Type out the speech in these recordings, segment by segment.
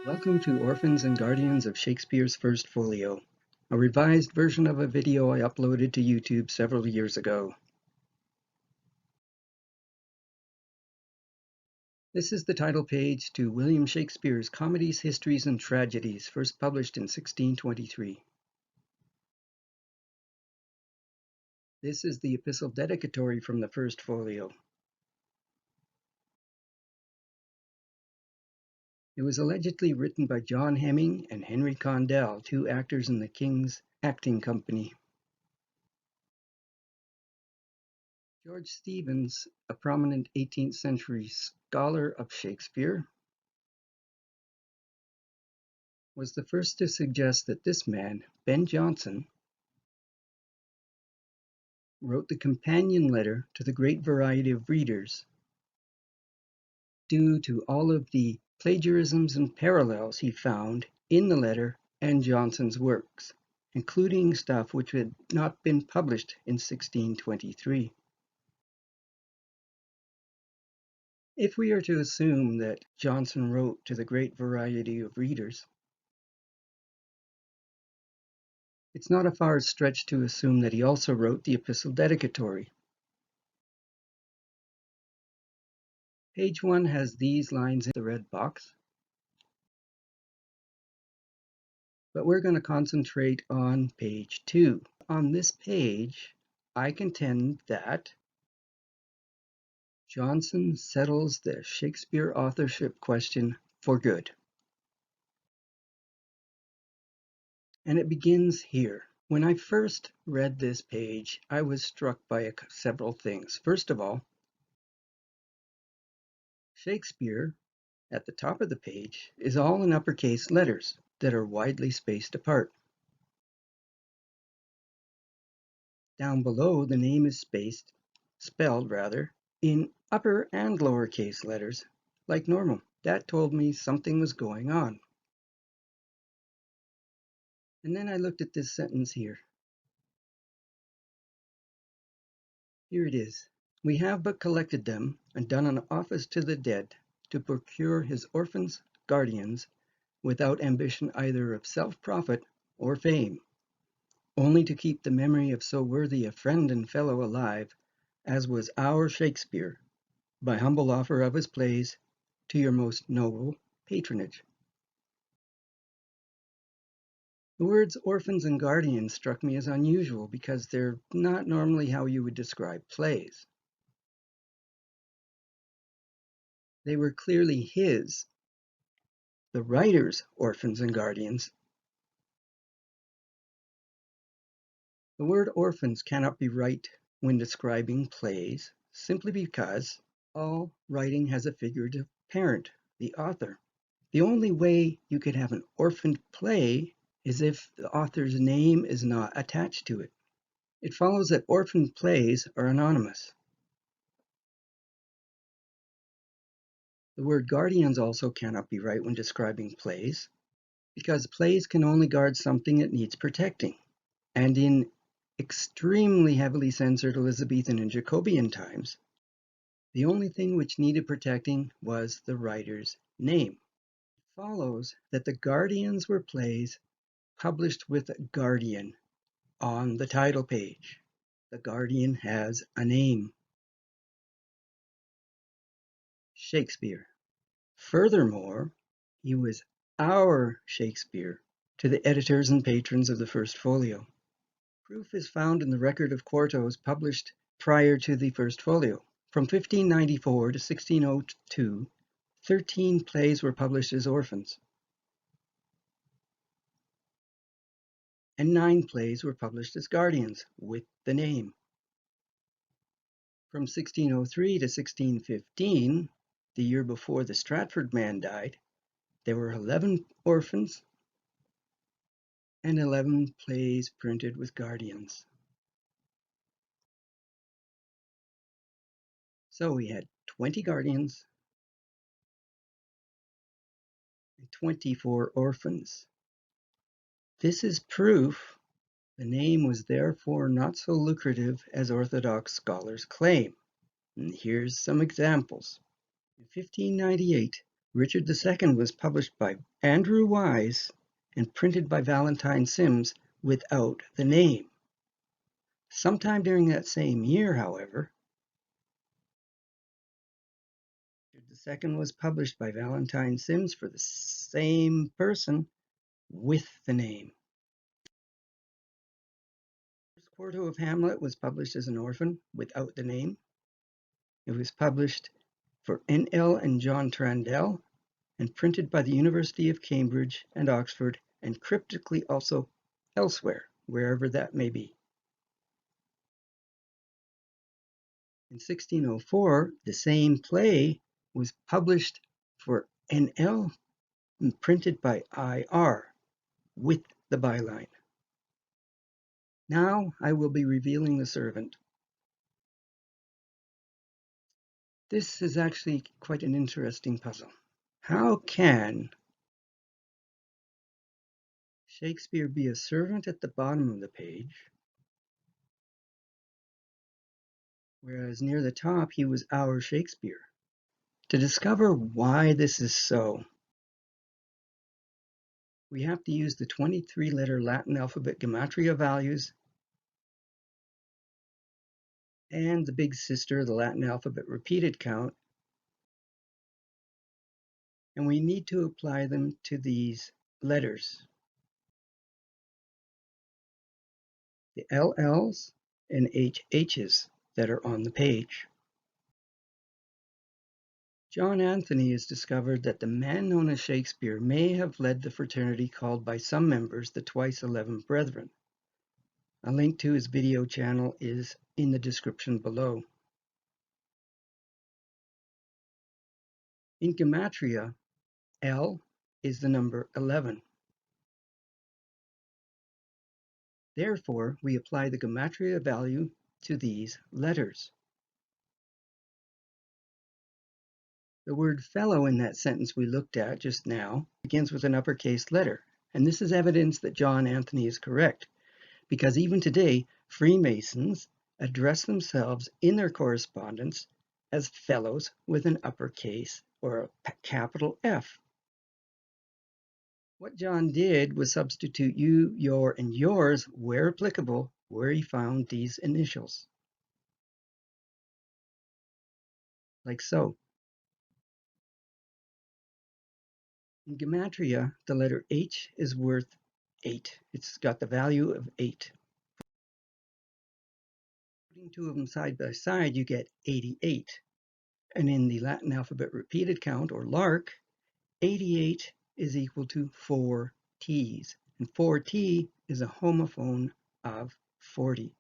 Welcome to Orphans and Guardians of Shakespeare's First Folio, a revised version of a video I uploaded to YouTube several years ago. This is the title page to William Shakespeare's Comedies, Histories, and Tragedies, first published in 1623. This is the epistle dedicatory from the First Folio. It was allegedly written by John Hemming and Henry Condell, two actors in the King's Acting Company. George Steevens, a prominent 18th century scholar of Shakespeare, was the first to suggest that this man, Ben Jonson, wrote the companion letter to the great variety of readers, due to all of the plagiarisms and parallels he found in the letter and Jonson's works, including stuff which had not been published in 1623. If we are to assume that Jonson wrote to the great variety of readers, it's not a far stretch to assume that he also wrote the epistle dedicatory. Page 1 has these lines in the red box, but we're going to concentrate on page 2. On this page, I contend that Jonson settles the Shakespeare authorship question for good. And it begins here. When I first read this page, I was struck by several things. First of all, Shakespeare, at the top of the page, is all in uppercase letters that are widely spaced apart. Down below, the name is spelled in upper and lowercase letters, like normal. That told me something was going on. And then I looked at this sentence here. Here it is. We have but collected them, and done an office to the dead, to procure his orphans, guardians, without ambition either of self-profit or fame, only to keep the memory of so worthy a friend and fellow alive, as was our Shakespeare, by humble offer of his plays, to your most noble patronage. The words orphans and guardians struck me as unusual because they're not normally how you would describe plays. They were clearly his, the writer's, orphans and guardians. The word orphans cannot be right when describing plays, simply because all writing has a figurative parent, the author. The only way you could have an orphaned play is if the author's name is not attached to it. It follows that orphaned plays are anonymous. The word guardians also cannot be right when describing plays, because plays can only guard something it needs protecting. And in extremely heavily censored Elizabethan and Jacobean times, the only thing which needed protecting was the writer's name. It follows that the Guardians were plays published with a guardian on the title page. The guardian has a name. Shakespeare. Furthermore, he was our Shakespeare to the editors and patrons of the First Folio. Proof is found in the record of quartos published prior to the First Folio. From 1594 to 1602, 13 plays were published as orphans, and 9 plays were published as guardians with the name. From 1603 to 1615, the year before the Stratford man died, there were 11 orphans and 11 plays printed with guardians. So we had 20 guardians and 24 orphans. This is proof the name was therefore not so lucrative as Orthodox scholars claim. And here's some examples. In 1598, Richard II was published by Andrew Wise and printed by Valentine Sims without the name. Sometime during that same year, however, Richard II was published by Valentine Sims for the same person with the name. The first quarto of Hamlet was published as an orphan without the name. It was published for N.L. and John Trandell and printed by the University of Cambridge and Oxford, and cryptically also elsewhere, wherever that may be. In 1604, the same play was published for N.L. and printed by I.R. with the byline. Now I will be revealing the servant. This is actually quite an interesting puzzle. How can Shakespeare be a servant at the bottom of the page, whereas near the top he was our Shakespeare? To discover why this is so, we have to use the 23-letter Latin alphabet gematria values and the big sister, the Latin alphabet repeated count, and we need to apply them to these letters, the LLs and HHs that are on the page. John Anthony has discovered that the man known as Shakespeare may have led the fraternity called by some members the Twice 11 Brethren. A link to his video channel is in the description below. In gematria, L is the number 11. Therefore, we apply the gematria value to these letters. The word fellow in that sentence we looked at just now begins with an uppercase letter, and this is evidence that John Anthony is correct, because even today, Freemasons address themselves in their correspondence as fellows with an uppercase or a capital F. What John did was substitute you, your, and yours where applicable, where he found these initials, like so. In gematria, the letter H is worth 8. It's got the value of 8. Putting two of them side by side, you get 88. And in the Latin alphabet repeated count, or LARC, 88 is equal to 4 T's. And 4T is a homophone of 40.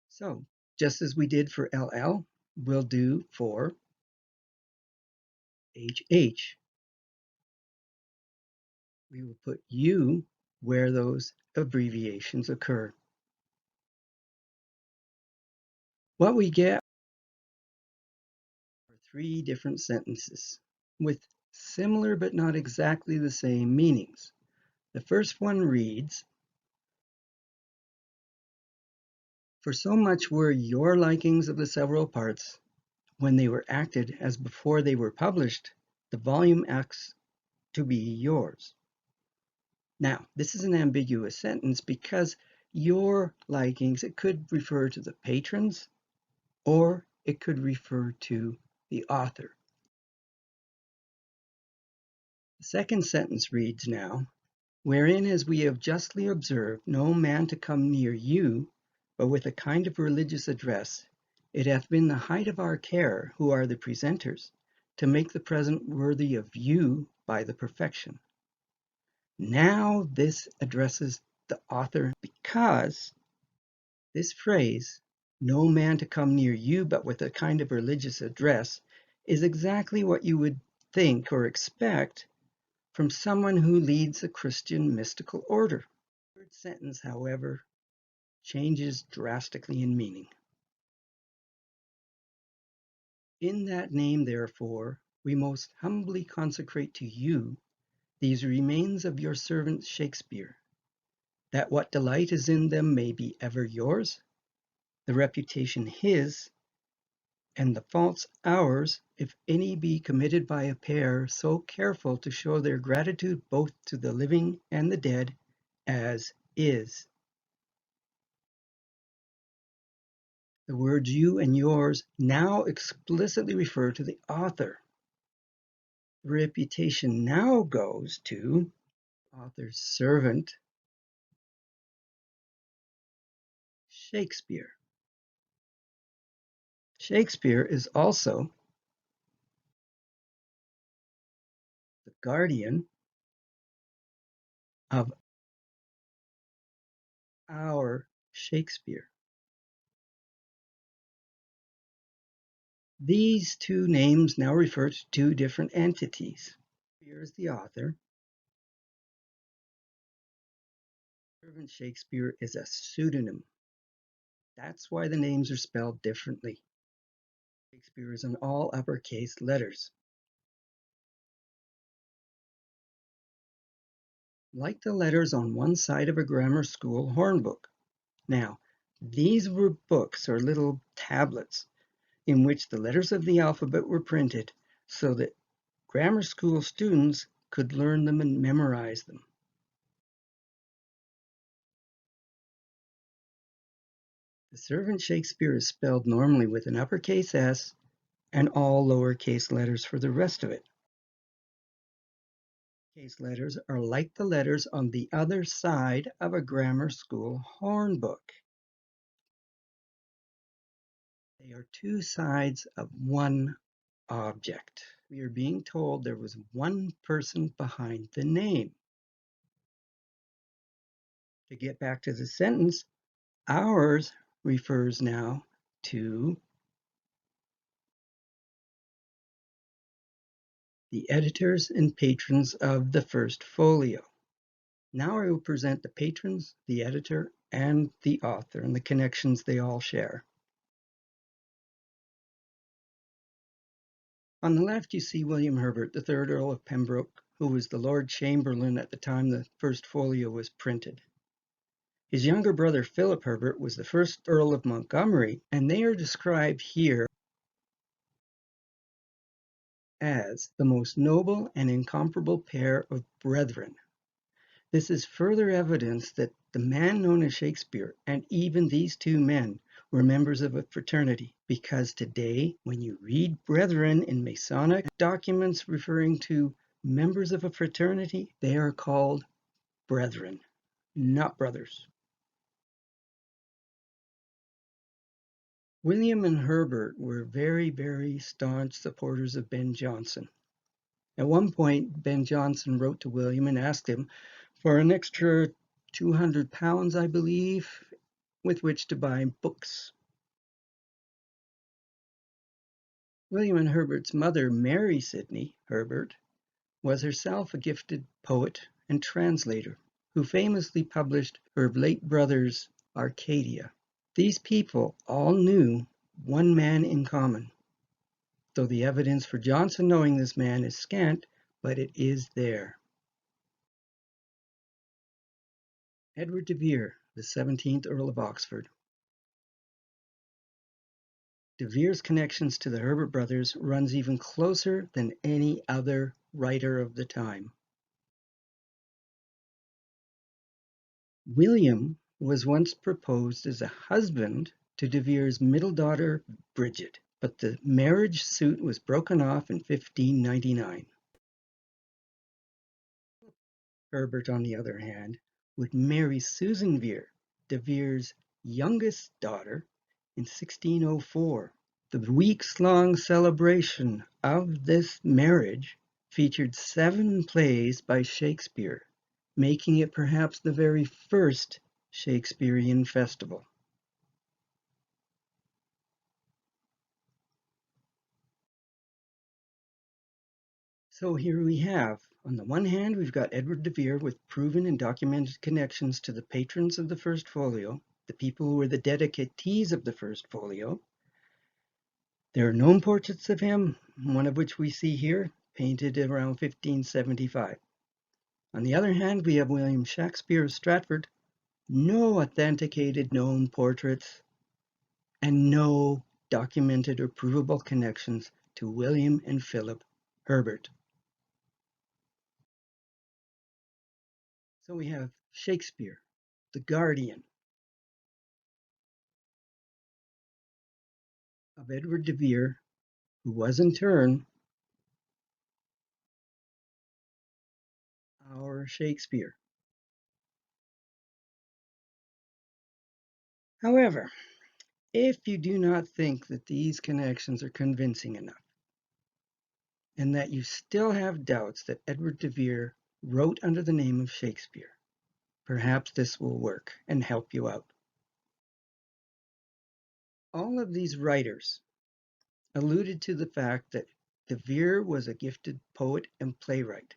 So, just as we did for LL, we'll do for HH. We will put U where those abbreviations occur. What we get are 3 different sentences with similar but not exactly the same meanings. The first one reads, "For so much were your likings of the several parts, when they were acted as before they were published, the volume acts to be yours." Now, this is an ambiguous sentence because your likings, it could refer to the patrons or it could refer to the author. The second sentence reads now, "Wherein, as we have justly observed, no man to come near you, but with a kind of religious address, it hath been the height of our care, who are the presenters, to make the present worthy of you by the perfection." Now this addresses the author because this phrase, "no man to come near you but with a kind of religious address," is exactly what you would think or expect from someone who leads a Christian mystical order. The third sentence, however, changes drastically in meaning. "In that name, therefore, we most humbly consecrate to you these remains of your servant Shakespeare, that what delight is in them may be ever yours, the reputation his, and the faults ours, if any be committed by a pair so careful to show their gratitude both to the living and the dead, as is. The words you and yours now explicitly refer to the author. The reputation now goes to author's servant, Shakespeare. Shakespeare is also the guardian of our Shakespeare. These two names now refer to two different entities. Here is the author. Servant Shakespeare is a pseudonym. That's why the names are spelled differently. Shakespeare is in all uppercase letters. Like the letters on one side of a grammar school hornbook. Now, these were books or little tablets in which the letters of the alphabet were printed so that grammar school students could learn them and memorize them. The servant Shakespeare is spelled normally with an uppercase S and all lowercase letters for the rest of it. Case letters are like the letters on the other side of a grammar school hornbook. They are two sides of one object. We are being told there was one person behind the name. To get back to the sentence, ours refers now to the editors and patrons of the first folio. Now I will present the patrons, the editor, and the author, and the connections they all share. On the left, you see William Herbert, the 3rd Earl of Pembroke, who was the Lord Chamberlain at the time the first folio was printed. His younger brother, Philip Herbert, was the 1st Earl of Montgomery, and they are described here as the most noble and incomparable pair of brethren. This is further evidence that the man known as Shakespeare, and even these two men, were members of a fraternity, because today, when you read brethren in Masonic documents referring to members of a fraternity, they are called brethren, not brothers. William and Herbert were very, very staunch supporters of Ben Jonson. At one point, Ben Jonson wrote to William and asked him for an extra £200, I believe, with which to buy books. William and Herbert's mother, Mary Sidney Herbert, was herself a gifted poet and translator who famously published her late brother's Arcadia. These people all knew one man in common, though the evidence for Jonson knowing this man is scant, but it is there. Edward de Vere, the 17th Earl of Oxford. De Vere's connections to the Herbert brothers runs even closer than any other writer of the time. William was once proposed as a husband to de Vere's middle daughter, Bridget, but the marriage suit was broken off in 1599. Herbert, on the other hand, would marry Susan Vere, de Vere's youngest daughter, in 1604. The weeks-long celebration of this marriage featured 7 plays by Shakespeare, making it perhaps the very first Shakespearean festival. So here we have, on the one hand, we've got Edward de Vere with proven and documented connections to the patrons of the first folio, the people who were the dedicatees of the first folio. There are known portraits of him, one of which we see here, painted around 1575. On the other hand, we have William Shakespeare of Stratford, no authenticated known portraits, and no documented or provable connections to William and Philip Herbert. So we have Shakespeare, the guardian of Edward de Vere, who was in turn our Shakespeare. However, if you do not think that these connections are convincing enough, and that you still have doubts that Edward de Vere wrote under the name of Shakespeare, perhaps this will work and help you out. All of these writers alluded to the fact that de Vere was a gifted poet and playwright.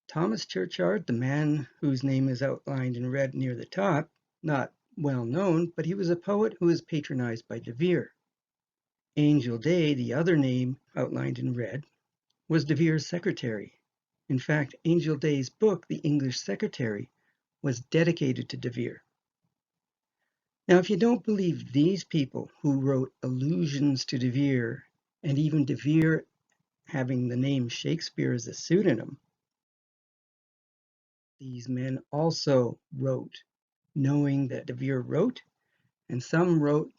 Thomas Churchyard, the man whose name is outlined in red near the top, not well known, but he was a poet who was patronized by de Vere. Angel Day, the other name outlined in red, was de Vere's secretary. In fact, Angel Day's book, The English Secretary, was dedicated to de Vere. Now, if you don't believe these people who wrote allusions to de Vere, and even de Vere having the name Shakespeare as a pseudonym, these men also wrote, knowing that de Vere wrote, and some wrote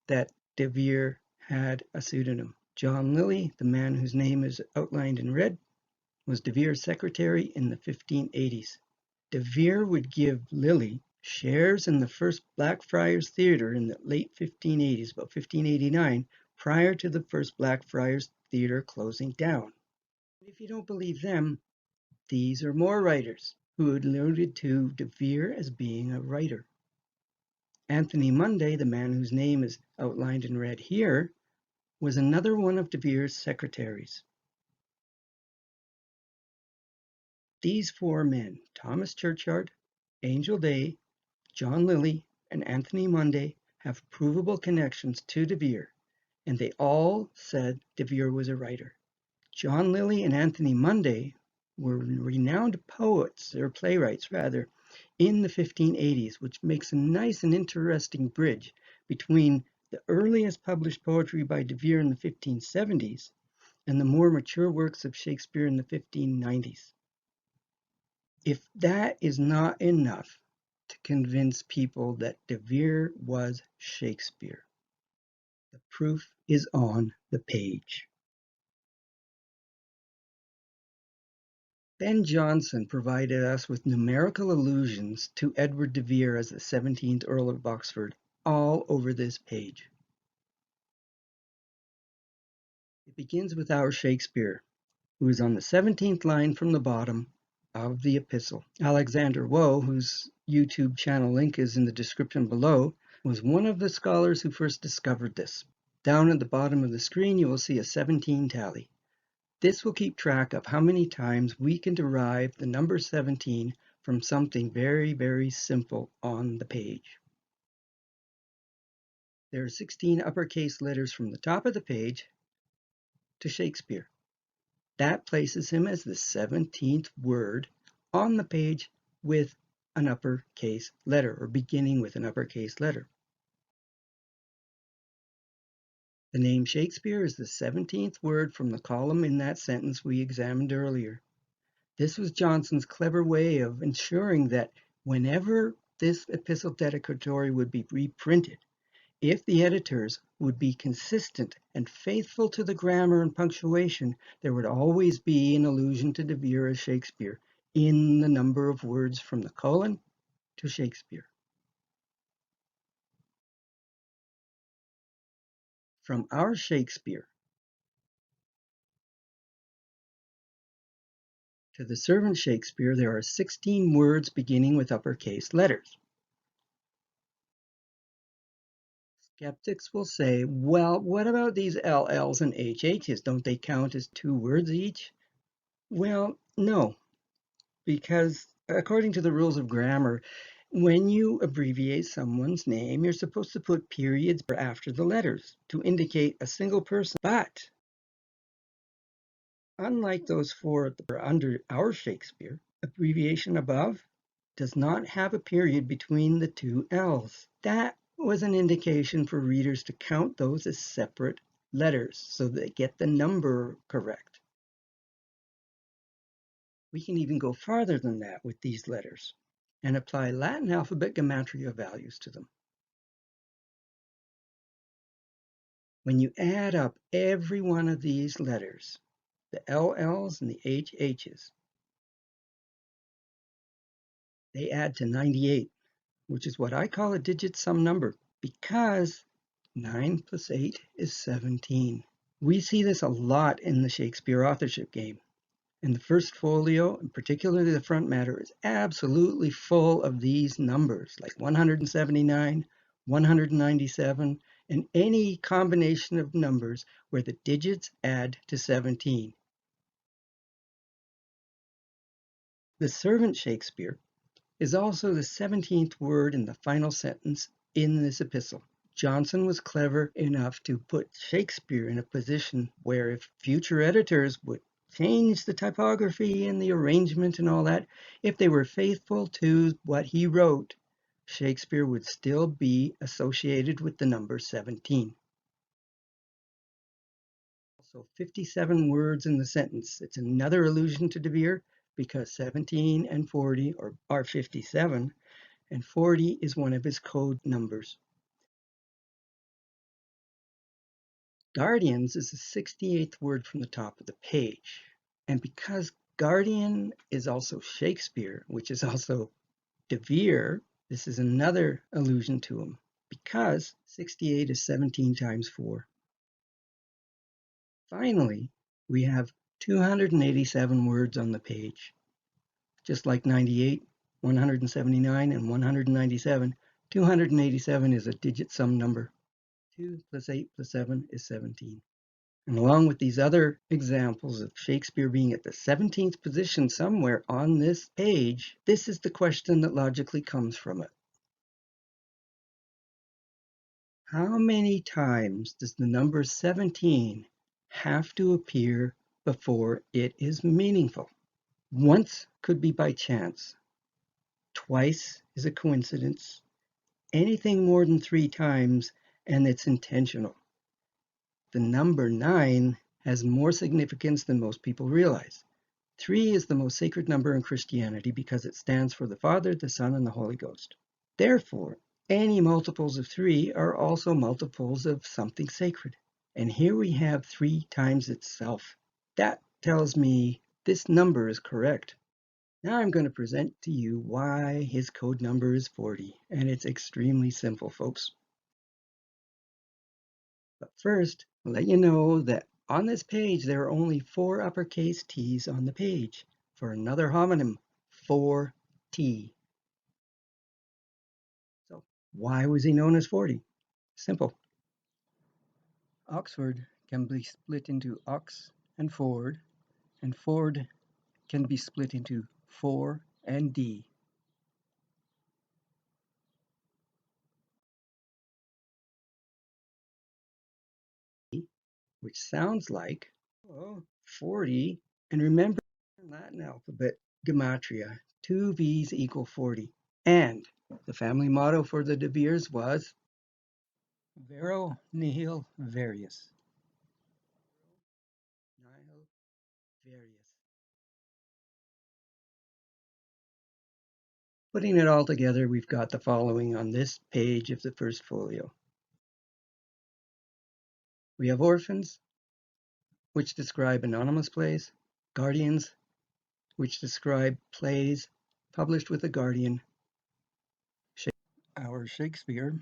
that de Vere had a pseudonym. John Lyly, the man whose name is outlined in red, was de Vere's secretary in the 1580s. De Vere would give Lyly shares in the first Blackfriars Theatre in the late 1580s, about 1589, prior to the first Blackfriars Theatre closing down. If you don't believe them, these are more writers who alluded to de Vere as being a writer. Anthony Munday, the man whose name is outlined in red here, was another one of de Vere's secretaries. These four men, Thomas Churchyard, Angel Day, John Lyly, and Anthony Munday, have provable connections to de Vere, and they all said de Vere was a writer. John Lyly and Anthony Munday were renowned poets, or playwrights rather, in the 1580s, which makes a nice and interesting bridge between the earliest published poetry by de Vere in the 1570s and the more mature works of Shakespeare in the 1590s. If that is not enough to convince people that de Vere was Shakespeare, the proof is on the page. Ben Jonson provided us with numerical allusions to Edward de Vere as the 17th Earl of Oxford all over this page. It begins with our Shakespeare, who is on the 17th line from the bottom of the epistle. Alexander Woe, whose YouTube channel link is in the description below, was one of the scholars who first discovered this. Down at the bottom of the screen, you will see a 17 tally. This will keep track of how many times we can derive the number 17 from something very, very simple on the page. There are 16 uppercase letters from the top of the page to Shakespeare. That places him as the 17th word on the page with an uppercase letter, or beginning with an uppercase letter. The name Shakespeare is the 17th word from the column in that sentence we examined earlier. This was Jonson's clever way of ensuring that whenever this epistle dedicatory would be reprinted, if the editors would be consistent and faithful to the grammar and punctuation, there would always be an allusion to de Vere as Shakespeare in the number of words from the colon to Shakespeare. From our Shakespeare to the servant Shakespeare, there are 16 words beginning with uppercase letters. Skeptics will say, well, what about these LLs and HHs? Don't they count as 2 words each? Well, no, because according to the rules of grammar, when you abbreviate someone's name, you're supposed to put periods after the letters to indicate a single person. But unlike those 4 that are under our Shakespeare, abbreviation above does not have a period between the 2 L's. That was an indication for readers to count those as separate letters so they get the number correct. We can even go farther than that with these letters and apply Latin alphabet gematria values to them. When you add up every one of these letters, the LLs and the HHs, they add to 98, which is what I call a digit sum number, because 9 plus 8 is 17. We see this a lot in the Shakespeare authorship game. And the first folio, and particularly the front matter, is absolutely full of these numbers, like 179, 197, and any combination of numbers where the digits add to 17. The servant Shakespeare is also the 17th word in the final sentence in this epistle. Johnson was clever enough to put Shakespeare in a position where if future editors would change the typography and the arrangement and all that, if they were faithful to what he wrote, Shakespeare would still be associated with the number 17. So 57 words in the sentence. It's another allusion to De Vere because 17 and 40 are 57, and 40 is one of his code numbers. Guardians is the 68th word from the top of the page. And because guardian is also Shakespeare, which is also De Vere, this is another allusion to him, because 68 is 17 times 4. Finally, we have 287 words on the page. Just like 98, 179, and 197, 287 is a digit sum number. 2 plus 8 plus 7 is 17. And along with these other examples of Shakespeare being at the 17th position somewhere on this page, this is the question that logically comes from it. How many times does the number 17 have to appear before it is meaningful? Once could be by chance. Twice is a coincidence. Anything more than 3 times, and it's intentional. The number 9 has more significance than most people realize. 3 is the most sacred number in Christianity because it stands for the Father, the Son, and the Holy Ghost. Therefore, any multiples of 3 are also multiples of something sacred. And here we have 3 times itself. That tells me this number is correct. Now I'm going to present to you why his code number is 40, and it's extremely simple, folks. But first, I'll let you know that on this page there are only 4 uppercase T's on the page for another homonym, 4T. So why was he known as 40? Simple. Oxford can be split into ox and ford can be split into 4 and D. Which sounds like 40. And remember Latin alphabet gematria, 2 V's equal 40. And the family motto for the De Veres was Vero nihil varius. Nihil varius. Putting it all together, we've got the following on this page of the first folio. We have orphans, which describe anonymous plays, guardians, which describe plays published with a guardian, our Shakespeare.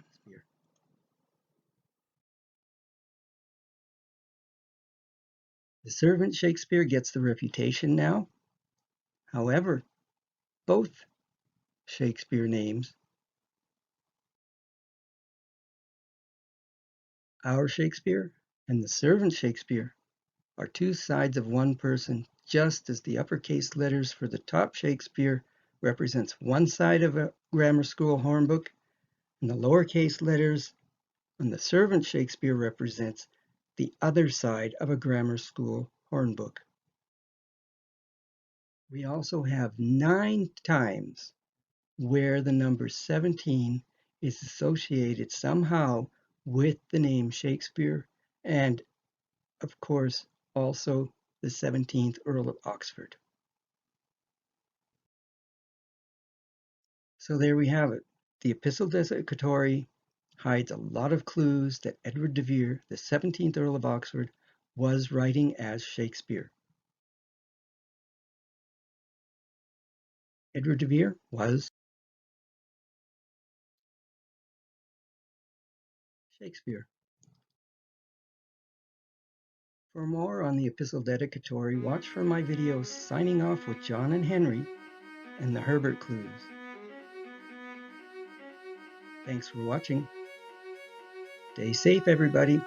The servant Shakespeare gets the reputation now. However, both Shakespeare names, our Shakespeare and the servant Shakespeare, are 2 sides of one person, just as the uppercase letters for the top Shakespeare represents one side of a grammar school hornbook, and the lowercase letters on the servant Shakespeare represents the other side of a grammar school hornbook. We also have 9 times where the number 17 is associated somehow with the name Shakespeare and, of course, also the 17th Earl of Oxford. So there we have it. The Epistle Dedicatory hides a lot of clues that Edward de Vere, the 17th Earl of Oxford, was writing as Shakespeare. Edward de Vere was Shakespeare. For more on the Epistle Dedicatory, watch for my videos signing off with John and Henry and the Herbert clues. Thanks for watching. Stay safe, everybody.